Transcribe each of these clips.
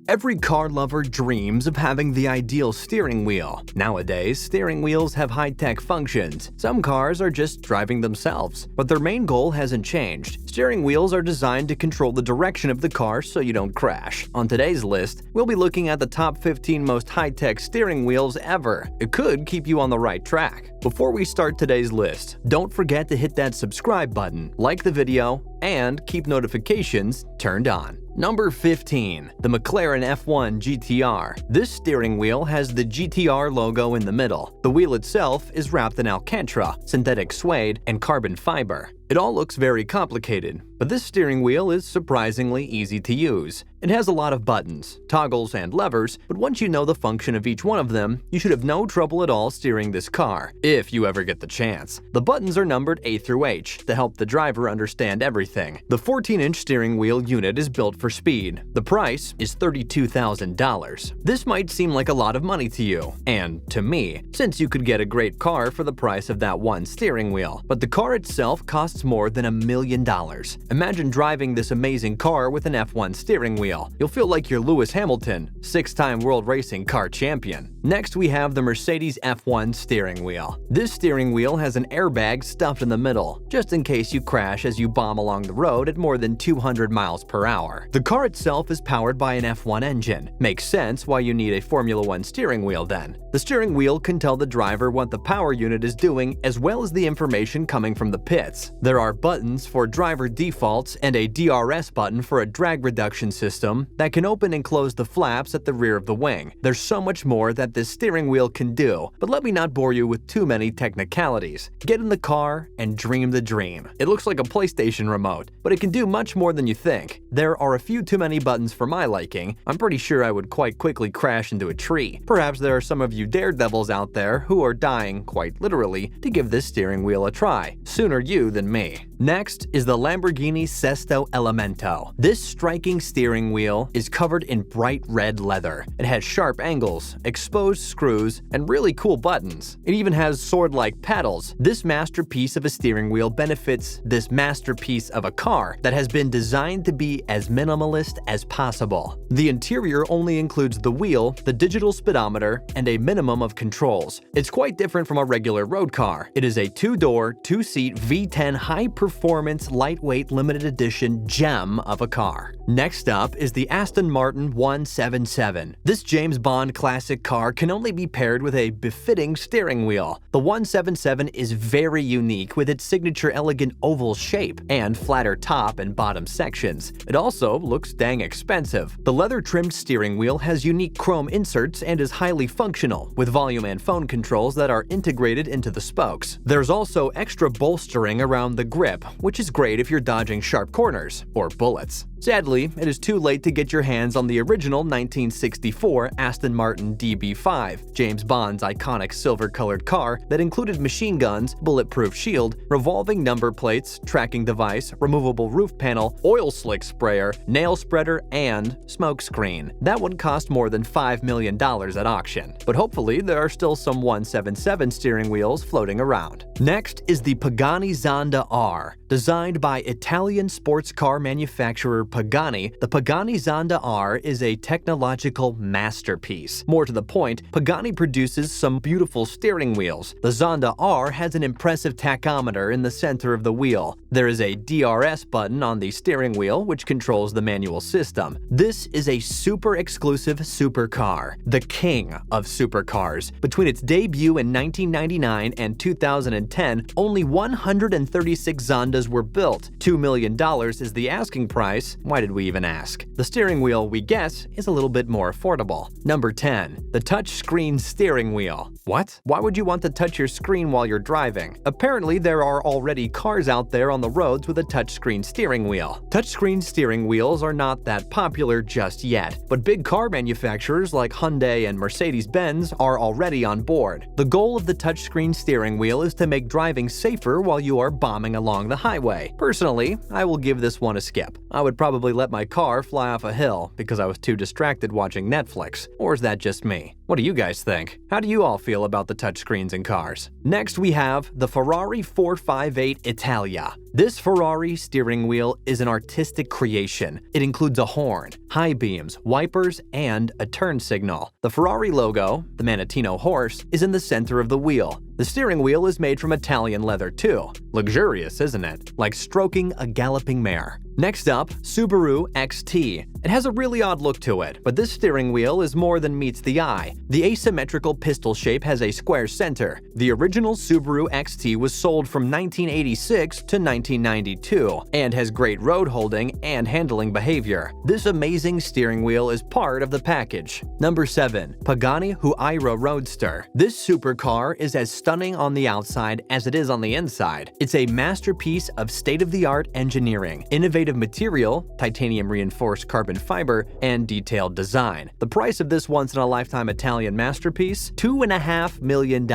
Every car lover dreams of having the ideal steering wheel. Nowadays, steering wheels have high-tech functions. Some cars are just driving themselves, but their main goal hasn't changed. Steering wheels are designed to control the direction of the car so you don't crash. On today's list, we'll be looking at the top 15 most high-tech steering wheels ever. It could keep you on the right track. Before we start today's list, don't forget to hit that subscribe button, like the video, and keep notifications turned on. Number 15. The McLaren F1 GTR. This steering wheel has the GTR logo in the middle. The wheel itself is wrapped in Alcantara, synthetic suede, and carbon fiber. It all looks very complicated, but this steering wheel is surprisingly easy to use. It has a lot of buttons, toggles, and levers, but once you know the function of each one of them, you should have no trouble at all steering this car, if you ever get the chance. The buttons are numbered A through H to help the driver understand everything. The 14-inch steering wheel unit is built for speed. The price is $32,000. This might seem like a lot of money to you, and to me, since you could get a great car for the price of that one steering wheel. But the car itself costs more than $1 million. Imagine driving this amazing car with an F1 steering wheel. You'll feel like you're Lewis Hamilton, 6-time world racing car champion. Next, we have the Mercedes F1 steering wheel. This steering wheel has an airbag stuffed in the middle, just in case you crash as you bomb along the road at more than 200 miles per hour. The car itself is powered by an F1 engine. Makes sense why you need a Formula 1 steering wheel then. The steering wheel can tell the driver what the power unit is doing as well as the information coming from the pits. There are buttons for driver defaults and a DRS button for a drag reduction system that can open and close the flaps at the rear of the wing. There's so much more that this steering wheel can do, but let me not bore you with too many technicalities. Get in the car and dream the dream. It looks like a PlayStation remote, but it can do much more than you think. There are a few too many buttons for my liking. I'm pretty sure I would quite quickly crash into a tree. Perhaps there are some of you daredevils out there who are dying, quite literally, to give this steering wheel a try. Sooner you than me. Next is the Lamborghini Sesto Elemento. This striking steering wheel is covered in bright red leather. It has sharp angles, exposed screws, and really cool buttons. It even has sword-like paddles. This masterpiece of a steering wheel benefits this masterpiece of a car that has been designed to be as minimalist as possible. The interior only includes the wheel, the digital speedometer, and a minimum of controls. It's quite different from a regular road car. It is a two-door, two-seat V10 high-performance, lightweight, limited edition gem of a car. Next up is the Aston Martin 177. This James Bond classic car can only be paired with a befitting steering wheel. The 177 is very unique with its signature elegant oval shape and flatter top and bottom sections. It also looks dang expensive. The leather-trimmed steering wheel has unique chrome inserts and is highly functional, with volume and phone controls that are integrated into the spokes. There's also extra bolstering around the grip, which is great if you're dodging sharp corners or bullets. Sadly, it is too late to get your hands on the original 1964 Aston Martin DB5, James Bond's iconic silver-colored car that included machine guns, bulletproof shield, revolving number plates, tracking device, removable roof panel, oil slick sprayer, nail spreader, and smoke screen. That would cost more than $5 million at auction, but hopefully there are still some 177 steering wheels floating around. Next is the Pagani Zonda R. Designed by Italian sports car manufacturer Pagani, the Pagani Zonda R is a technological masterpiece. More to the point, Pagani produces some beautiful steering wheels. The Zonda R has an impressive tachometer in the center of the wheel. There is a DRS button on the steering wheel which controls the manual system. This is a super exclusive supercar, the king of supercars. Between its debut in 1999 and 2010, only 136 Zondas were built. $2 million is the asking price. Why did we even ask? The steering wheel, we guess, is a little bit more affordable. Number 10. The touchscreen steering wheel. What? Why would you want to touch your screen while you're driving? Apparently, there are already cars out there on the roads with a touchscreen steering wheel. Touchscreen steering wheels are not that popular just yet, but big car manufacturers like Hyundai and Mercedes-Benz are already on board. The goal of the touchscreen steering wheel is to make driving safer while you are bombing along the highway. Personally, I will give this one a skip. I would probably let my car fly off a hill because I was too distracted watching Netflix. Or is that just me? What do you guys think? How do you all feel about the touchscreens in cars? Next, we have the Ferrari 458 Italia. This Ferrari steering wheel is an artistic creation. It includes a horn, high beams, wipers, and a turn signal. The Ferrari logo, the Manettino horse, is in the center of the wheel. The steering wheel is made from Italian leather too. Luxurious, isn't it? Like stroking a galloping mare. Next up, Subaru XT. It has a really odd look to it, but this steering wheel is more than meets the eye. The asymmetrical pistol shape has a square center. The original Subaru XT was sold from 1986 to 1992 and has great road holding and handling behavior. This amazing steering wheel is part of the package. Number 7. Pagani Huayra Roadster. This supercar is as stunning on the outside as it is on the inside. It's a masterpiece of state-of-the-art engineering, innovative material, titanium-reinforced carbon fiber, and detailed design. The price of this once-in-a-lifetime Italian masterpiece? $2.5 million.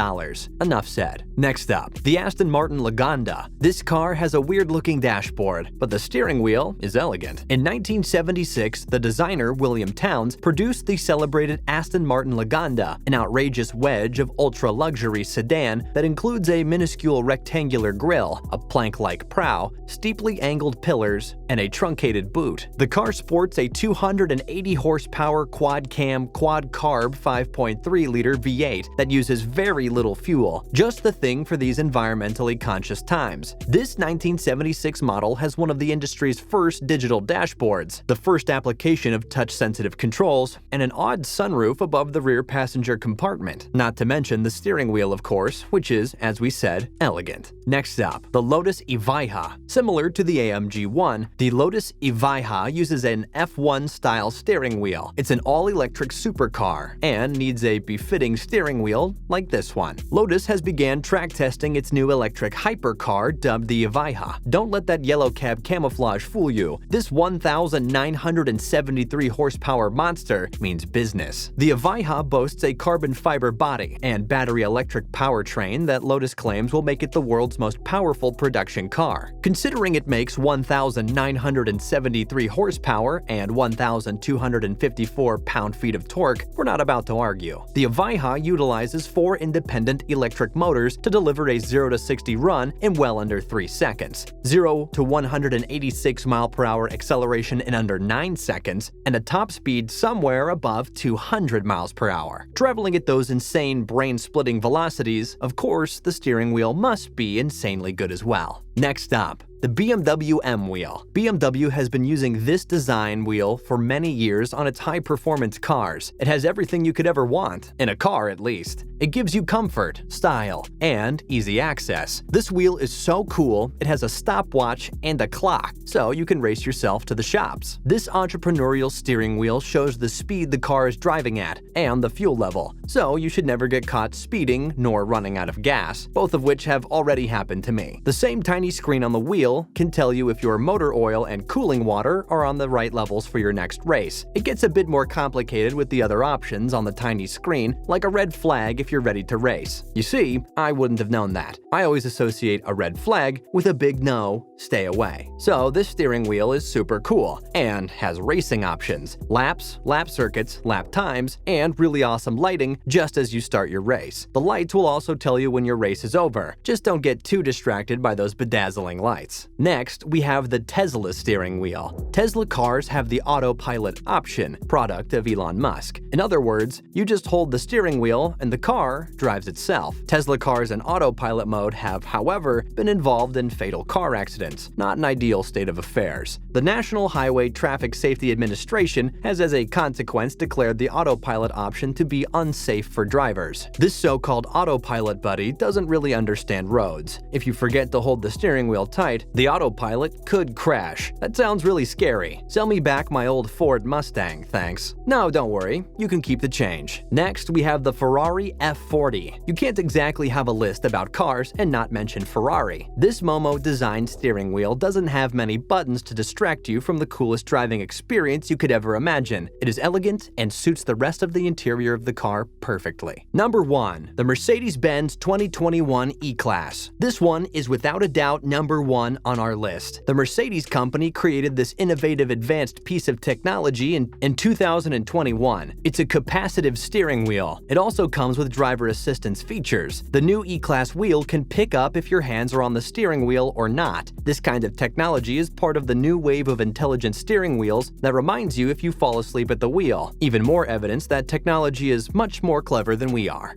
Enough said. Next up, the Aston Martin Lagonda. This car has a weird-looking dashboard, but the steering wheel is elegant. In 1976, the designer William Townes produced the celebrated Aston Martin Lagonda, an outrageous wedge of ultra-luxury sedan that includes a minuscule rectangular grille, a plank-like prow, steeply angled pillars, and a truncated boot. The car sports a 280 horsepower quad-cam, quad-carb 5.3-liter V8 that uses very little fuel, just the thing for these environmentally conscious times. This 1976 model has one of the industry's first digital dashboards, the first application of touch-sensitive controls, and an odd sunroof above the rear passenger compartment. Not to mention the steering wheel, of course, which is, as we said, elegant. Next up, the Lotus Evija. Similar to the AMG 1, the Lotus Evija uses an F1-style steering wheel. It's an all-electric supercar and needs a befitting steering wheel like this one. Lotus has began track testing its new electric hypercar dubbed the Evija. Don't let that yellow cab camouflage fool you. This 1,973 horsepower monster means business. The Evija boasts a carbon fiber body and battery electric powertrain that Lotus claims will make it the world's most powerful production car. Considering it makes 1,973 horsepower and 1,254 pound-feet of torque, we're not about to argue. The Evija utilizes 4 independent electric motors to deliver a 0 to 60 run in well under 3 seconds, 0 to 186 mph acceleration in under 9 seconds, and a top speed somewhere above 200 mph. Traveling at those insane brain-splitting velocities, of course, the steering wheel must be insanely good as well. Next up, the BMW M wheel. BMW has been using this design wheel for many years on its high-performance cars. It has everything you could ever want, in a car at least. It gives you comfort, style, and easy access. This wheel is so cool, it has a stopwatch and a clock, so you can race yourself to the shops. This entrepreneurial steering wheel shows the speed the car is driving at and the fuel level, so you should never get caught speeding nor running out of gas, both of which have already happened to me. The same tiny screen on the wheel can tell you if your motor oil and cooling water are on the right levels for your next race. It gets a bit more complicated with the other options on the tiny screen, like a red flag if you're ready to race. You see, I wouldn't have known that. I always associate a red flag with a big no, stay away. So this steering wheel is super cool and has racing options, laps, lap circuits, lap times, and really awesome lighting just as you start your race. The lights will also tell you when your race is over. Just don't get too distracted by those bedazzling lights. Next, we have the Tesla steering wheel. Tesla cars have the autopilot option, product of Elon Musk. In other words, you just hold the steering wheel and the car drives itself. Tesla cars in autopilot mode have, however, been involved in fatal car accidents. Not an ideal state of affairs. The National Highway Traffic Safety Administration has as a consequence declared the autopilot option to be unsafe for drivers. This so-called autopilot buddy doesn't really understand roads. If you forget to hold the steering wheel tight, the autopilot could crash. That sounds really scary. Sell me back my old Ford Mustang, thanks. No, don't worry, you can keep the change. Next, we have the Ferrari F40. You can't exactly have a list about cars and not mention Ferrari. This Momo-designed steering steering wheel doesn't have many buttons to distract you from the coolest driving experience you could ever imagine. It is elegant and suits the rest of the interior of the car perfectly. Number 1. The Mercedes-Benz 2021 E-Class. This one is without a doubt number 1 on our list. The Mercedes company created this innovative advanced piece of technology in 2021. It's a capacitive steering wheel. It also comes with driver assistance features. The new E-Class wheel can pick up if your hands are on the steering wheel or not. This kind of technology is part of the new wave of intelligent steering wheels that reminds you if you fall asleep at the wheel. Even more evidence that technology is much more clever than we are.